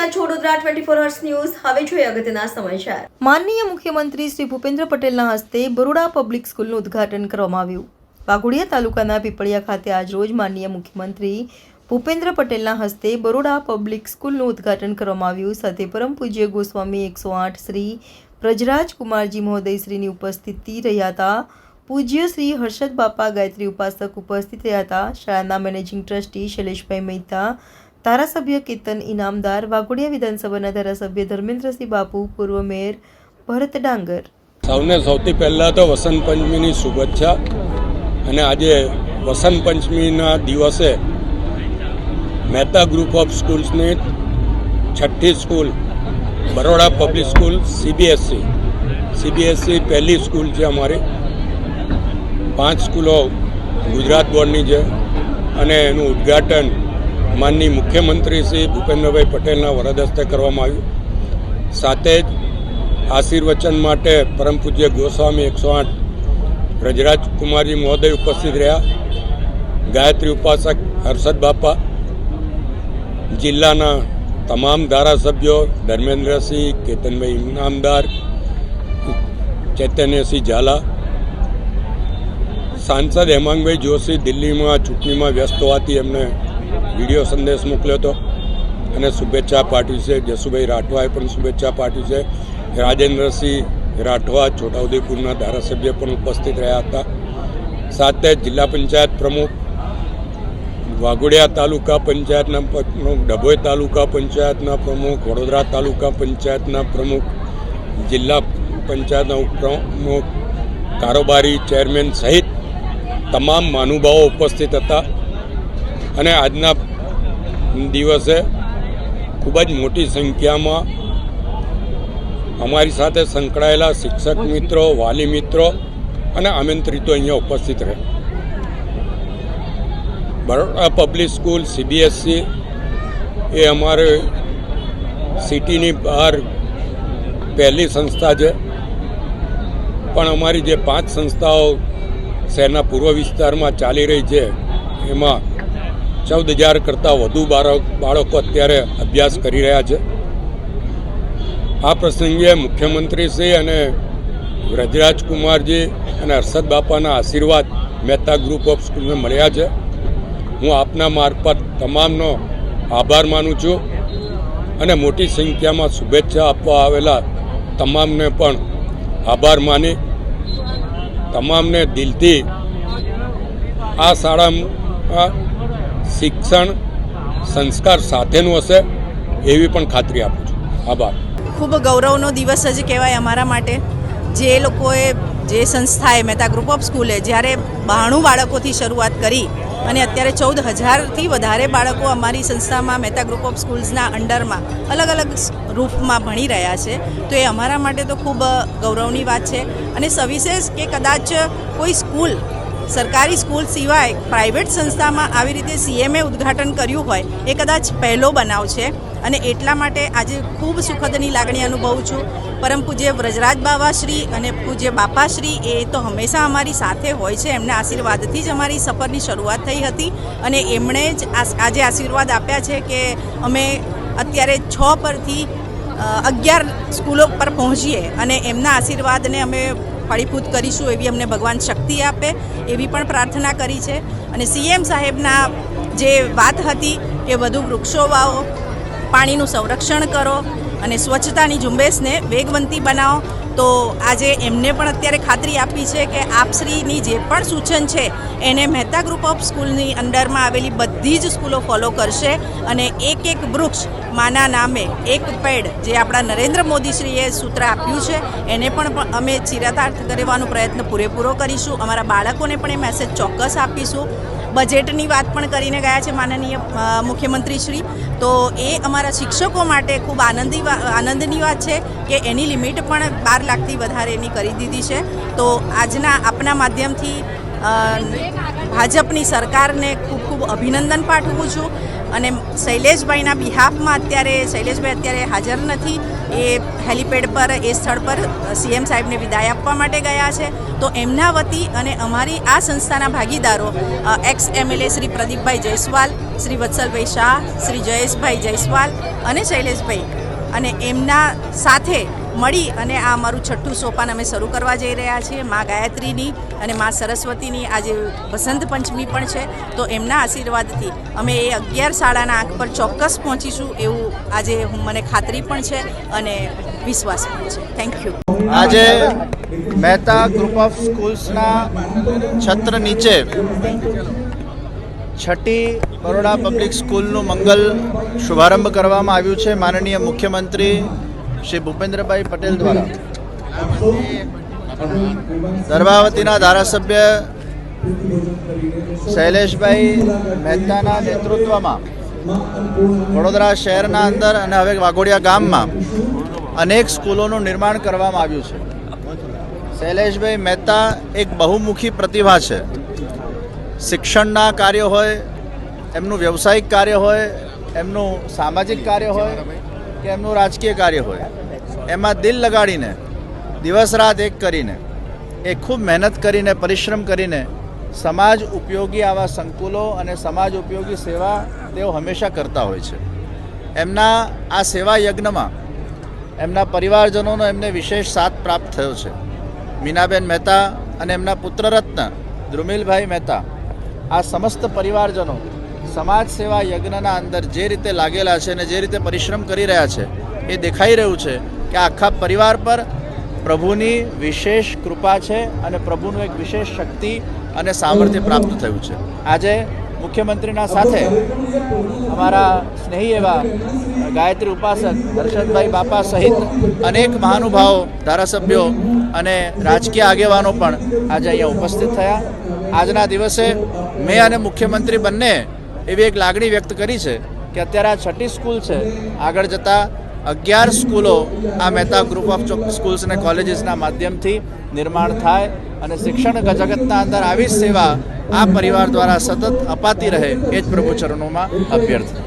રહ્યા છો Vadodara 24 hours news. હવે જોઈએ અગત્યના સમાચાર। માનનીય મુખ્યમંત્રી શ્રી ભૂપેન્દ્ર પટેલના હસ્તે બરોડા પબ્લિક સ્કૂલનું ઉદ્ઘાટન કરવામાં આવ્યું। વાઘોડિયા તાલુકાના પીપળિયા ખાતે આજરોજ માનનીય મુખ્યમંત્રી ભૂપેન્દ્ર પટેલના હસ્તે બરોડા પબ્લિક સ્કૂલનું ઉદ્ઘાટન કરવામાં આવ્યું। સાથે પરમ પૂજ્ય ગોસ્વામી 108 શ્રી બ્રજરાજ કુમારજી મહોદય શ્રીની ઉપસ્થિતિ રહ્યા હતા। પૂજ્ય શ્રી હર્ષદ બાપા ગાયત્રી ઉપાસક ઉપસ્થિત રહ્યા હતા। શાળાના મેનેજિંગ ટ્રસ્ટી શૈલેષભાઈ મહેતા, ધારાસભ્ય કેતન ઇનામદાર, વાઘોડિયા વિધાનસભાના ધારાસભ્ય ધર્મેન્દ્રસિંહ બાપુ, પૂર્વ મેયર ભરત ડાંગર। સૌને સૌથી પહેલાં તો વસંત પંચમીની શુભેચ્છા। અને આજે વસંત પંચમીના દિવસે મહેતા ગ્રુપ ઓફ સ્કૂલ્સની 6ઠ્ઠી school Baroda public school CBSE પહેલી સ્કૂલ છે અમારી। 5 સ્કૂલો ગુજરાત બોર્ડની છે અને એનું ઉદ્ઘાટન માનનીય મુખ્યમંત્રી શ્રી ભૂપેન્દ્રભાઈ પટેલના વરદ હસ્તે કરવામાં આવ્યું। સાથે જ આશીર્વચન માટે પરમ પૂજ્ય ગોસ્વામી 108 બ્રજરાજ કુમારજી મહોદય ઉપસ્થિત રહ્યા। ગાયત્રી ઉપાસક હર્ષદ બાપા, જિલ્લાના તમામ ધારાસભ્યો ધર્મેન્દ્રસિંહ, કેતનભાઈ ઇનામદાર, ચૈતન્યસિંહ ઝાલા, સાંસદ હેમાંગભાઈ જોશી દિલ્હીમાં ચૂંટણીમાં વ્યસ્ત હોવાથી એમને વિડીયો સંદેશ મોકલ્યો હતો અને શુભેચ્છા પાઠવી છે। જસુભાઈ રાઠવાએ પણ શુભેચ્છા પાઠવી છે। રાજેન્દ્રસિંહ રાઠવા છોટાઉદેપુરના ધારાસભ્ય પણ ઉપસ્થિત રહ્યા હતા। સાથે જિલ્લા પંચાયત પ્રમુખ, વાઘોડિયા તાલુકા પંચાયતના પ્રમુખ, ડભોઈ તાલુકા પંચાયતના પ્રમુખ, વડોદરા તાલુકા પંચાયતના પ્રમુખ, જિલ્લા પંચાયતના ઉપપ્રમુખ, કારોબારી ચેરમેન સહિત તમામ મહાનુભાવો ઉપસ્થિત હતા। અને આજના દિવસે ખૂબ જ મોટી સંખ્યામાં અમારી સાથે સંકળાયેલા શિક્ષક મિત્રો, વાલી મિત્રો અને આમંત્રિતો અહીંયા ઉપસ્થિત રહે। બરોડા પબ્લિક સ્કૂલ સીબીએસસી એ અમારે સિટીની બહાર પહેલી સંસ્થા છે, પણ અમારી જે 5 સંસ્થાઓ શહેરના પૂર્વ વિસ્તારમાં ચાલી રહી છે એમાં 14,000 કરતાં વધુ બાળકો અત્યારે અભ્યાસ કરી રહ્યા છે। આ પ્રસંગે મુખ્યમંત્રીશ્રી અને બ્રજરાજ કુમારજી અને હર્ષદ બાપાના આશીર્વાદ મહેતા ગ્રુપ ઓફ સ્કૂલને મળ્યા છે। હું આપના મારફત તમામનો આભાર માનું છું અને મોટી સંખ્યામાં શુભેચ્છા આપવા આવેલા તમામને પણ આભાર માની તમામને દિલથી આ શાળામાં શિક્ષણ સંસ્કાર સાથેનું હશે એવી પણ ખાતરી આપું છું। આભાર। ખૂબ ગૌરવનો દિવસ જ કહેવાય અમારા માટે। જે લોકોએ, જે સંસ્થાએ મહેતા ગ્રુપ ઓફ સ્કૂલે જ્યારે 92 બાળકોથી શરૂઆત કરી અને અત્યારે 14,000થી વધારે બાળકો અમારી સંસ્થામાં મહેતા ગ્રુપ ઓફ સ્કૂલ્સના અંડરમાં અલગ અલગ રૂપમાં ભણી રહ્યા છે, તો એ અમારા માટે તો ખૂબ ગૌરવની વાત છે। અને સવિશેષ કે કદાચ કોઈ સ્કૂલ, સરકારી સ્કૂલ સિવાય પ્રાઇવેટ સંસ્થામાં આવી રીતે સીએમએ ઉદ્ઘાટન કર્યું હોય એ કદાચ પહેલો બનાવ છે અને એટલા માટે આજે ખૂબ સુખદની લાગણી અનુભવું છું। પરમ પૂજ્ય બ્રજરાજ બાવાશ્રી અને પૂજ્ય બાપાશ્રી એ તો હંમેશા અમારી સાથે હોય છે। એમના આશીર્વાદથી જ અમારી સફરની શરૂઆત થઈ હતી અને એમણે જ આજે આશીર્વાદ આપ્યા છે કે અમે અત્યારે 6 પરથી 11 સ્કૂલો પર પહોંચીએ અને એમના આશીર્વાદને અમે ફળીભૂત કરીશું એવી અમને ભગવાન શક્તિ આપે એવી પણ પ્રાર્થના કરી છે। અને સીએમ સાહેબના જે વાત હતી કે વધુ વૃક્ષો વાવો, પાણીનું સંરક્ષણ કરો અને સ્વચ્છતાની ઝુંબેશને વેગવંતી બનાવો, તો આજે એમને પણ અત્યારે ખાતરી આપી છે કે આપશ્રીની જે પણ સૂચન છે એને મહેતા ગ્રુપ ઓફ સ્કૂલની અંડરમાં આવેલી બધી જ સ્કૂલો ફોલો કરશે અને એક વૃક્ષ માના નામે એક પેડ, જે આપણા નરેન્દ્ર મોદીશ્રીએ સૂત્ર આપ્યું છે એને પણ અમે ચિરાતાર્થ કરવાનો પ્રયત્ન પૂરેપૂરો કરીશું। અમારા બાળકોને પણ એ મેસેજ ચોક્કસ આપીશું। બજેટની વાત પણ કરીને ગયા છે માનનીય મુખ્યમંત્રીશ્રી, તો એ અમારા શિક્ષકો માટે ખૂબ આનંદની વાત છે કે એની લિમિટ પણ 12 લાખથી વધારેની કરી દીધી છે। તો આજના આપના માધ્યમથી ભાજપની સરકારને ખૂબ ખૂબ અભિનંદન પાઠવું છું અને શૈલેષભાઈના બિહાફમાં શૈલેષભાઈ અત્યારે હાજર નથી. એ હેલિપેડ પર એ સ્થળ પર સીએમ સાહેબને વિદાય આપવા માટે ગયા છે. તો એમના વતી અને અમારી આ સંસ્થાના ભાગીદારો એક્સ MLA શ્રી પ્રદીપભાઈ જયસ્વાલ, શ્રી વત્સલભાઈ શાહ, શ્રી જયેશભાઈ જયસ્વાલ અને શૈલેષભાઈ અને એમના સાથે મળી અને આ અમારું 6ઠ્ઠું સોપાન અમે શરૂ કરવા જઈ રહ્યા છીએ. મા ગાયત્રીની અને મા સરસ્વતીની આજે વસંત પંચમી પણ છે. તો એમના આશીર્વાદથી અમે એ 11 શાળાના આંખ પર ચોક્કસ પહોંચીશું એવું આજે મને ખાતરી પણ છે અને વિશ્વાસ પણ છે. Thank you. આજે મહેતા ગ્રુપ ઓફ સ્કૂલ્સના છત્ર નીચે 6ઠ્ઠી બરોડા પબ્લિક સ્કૂલનું મંગલ શુભારંભ કરવામાં આવ્યું છે માનનીય મુખ્યમંત્રી શ્રી ભૂપેન્દ્રભાઈ પટેલ દ્વારા. દર્ભાવતીના ધારાસભ્ય શૈલેષભાઈ મહેતાના નેતૃત્વમાં વડોદરા શહેરના અંદર અને હવે વાઘોડિયા ગામમાં અનેક સ્કૂલોનું નિર્માણ કરવામાં આવ્યું છે. શૈલેષભાઈ મહેતા એક બહુમુખી પ્રતિભા છે. શિક્ષણના કાર્ય હોય, એમનું વ્યવસાયિક કાર્ય હોય, એમનું સામાજિક કાર્ય હોય કે એમનું રાજકીય કાર્ય હોય, એમાં દિલ લગાડીને દિવસ રાત એક કરીને એ ખૂબ મહેનત કરીને પરિશ્રમ કરીને સમાજ ઉપયોગી આવા સંકુલો અને સમાજ ઉપયોગી સેવા તેઓ હંમેશા કરતા હોય છે. એમના આ સેવા યજ્ઞમાં એમના પરિવારજનોનો એમને વિશેષ સાથ પ્રાપ્ત થયો છે. મીનાબેન મહેતા અને એમના પુત્રરત્ન દ્રુમિલભાઈ મહેતા, આ સમસ્ત પરિવારજનો સમાજ સેવા યજ્ઞના અંદર જે રીતે લાગેલા છે અને જે રીતે પરિશ્રમ કરી રહ્યા છે એ દેખાઈ રહ્યું છે કે આખા પરિવાર પર પ્રભુની વિશેષ કૃપા છે અને પ્રભુનું એક વિશેષ શક્તિ અને સામર્થ્ય પ્રાપ્ત થયું છે. આજે મુખ્યમંત્રીના સાથે અમારા સ્નેહી એવા ગાયત્રી ઉપાસક હર્ષદભાઈ બાપા સહિત અનેક મહાનુભાવો, ધારાસભ્યો અને રાજકીય આગેવાનો પણ આજે અહીંયા ઉપસ્થિત થયા. આજના દિવસે મેં અને મુખ્યમંત્રી બંને એવી એક લાગણી વ્યક્ત કરી છે કે અત્યારે આ 6ઠ્ઠી સ્કૂલ છે, આગળ જતાં 11 સ્કૂલો આ મહેતા ગ્રુપ ઓફ સ્કૂલ્સ અને કોલેજીસના માધ્યમથી નિર્માણ થાય અને શિક્ષણ જગતના અંદર આવી સેવા આ પરિવાર દ્વારા સતત અપાતી રહે એ જ પ્રભુ ચરણોમાં અભ્યર્થના.